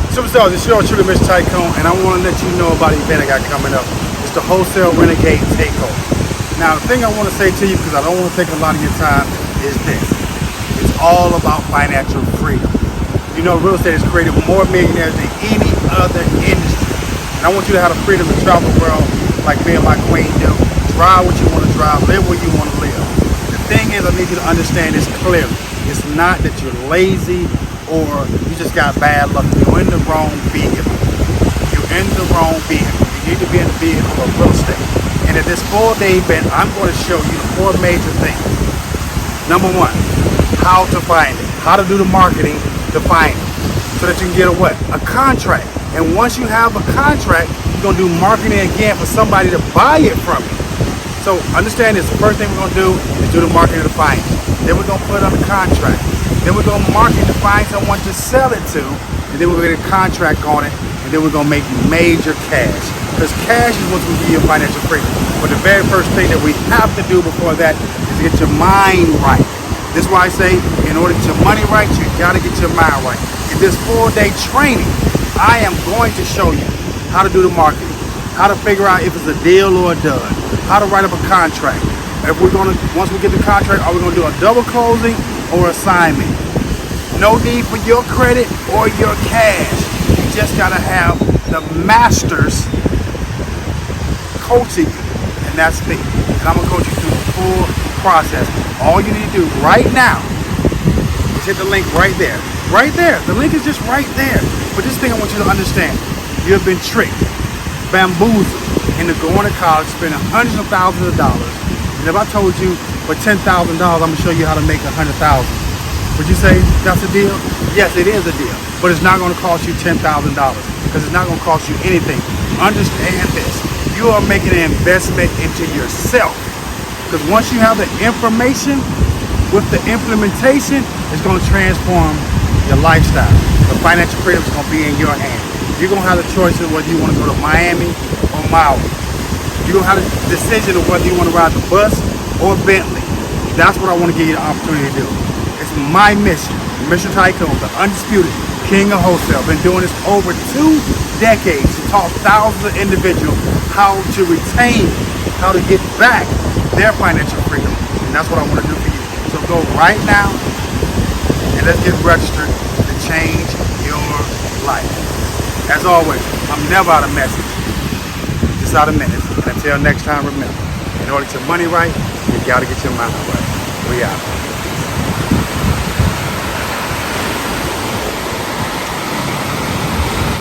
Superstars, it's your truly Mr. Tycoon, and I want to let you know about the event I got coming up. It's the Wholesale Renegade TakeOver. Now, the thing I want to say to you, because I don't want to take a lot of your time, is this. It's all about financial freedom. You know, real estate has created more millionaires than any other industry. And I want you to have the freedom to travel the world like me and my queen do. Drive what you want to drive, live where you want to live. The thing is, I need you to understand this clearly. It's not that you're lazy or you just got bad luck. You're in the wrong vehicle. You're in the wrong vehicle. You need to be in the vehicle of real estate. And at this 4-day event, I'm going to show you 4 major things. Number 1, how to find it. How to do the marketing to find it. So that you can get a contract. And once you have a contract, you're going to do marketing again for somebody to buy it from you. So understand this. The first thing we're going to do is do the marketing to find it. Then we're going to put it on the contract. Then we're going to market to find someone to sell it to. And then we're going to get a contract on it. And then we're going to make major cash. Because cash is what's going to give you financial freedom. But the very first thing that we have to do before that is to get your mind right. This is why I say, in order to get your money right, you got to get your mind right. In this 4-day training, I am going to show you how to do the marketing, how to figure out if it's a deal or a dud, how to write up a contract. If we're gonna, once we get the contract, are we gonna do a double closing or assignment? No need for your credit or your cash. You just gotta have the masters coaching you, and that's me. And I'm gonna coach you through the full process. All you need to do right now is hit the link right there. Right there. The link is just right there. But this thing I want you to understand. You have been tricked, bamboozled into going to college, spending hundreds of thousands of dollars. And if I told you for $10,000, I'm going to show you how to make $100,000. Would you say that's a deal? Yes, it is a deal. But it's not going to cost you $10,000 because it's not going to cost you anything. Understand this. You are making an investment into yourself. Because once you have the information, with the implementation, it's going to transform your lifestyle. The financial freedom is going to be in your hand. You're going to have the choice of whether you want to go to Miami or Maui. You're going to have the decision of whether you want to ride the bus or Bentley. That's what I want to give you the opportunity to do. It's my mission. Mr. Tycoon, the undisputed king of wholesale. Been doing this over 2 decades to taught thousands of individuals how to retain, how to get back their financial freedom. And that's what I want to do for you. So go right now and let's get registered to change your life. As always, I'm never out of message, just out of minutes. And until next time, remember, in order to get your money right, you gotta get your mind right. We out.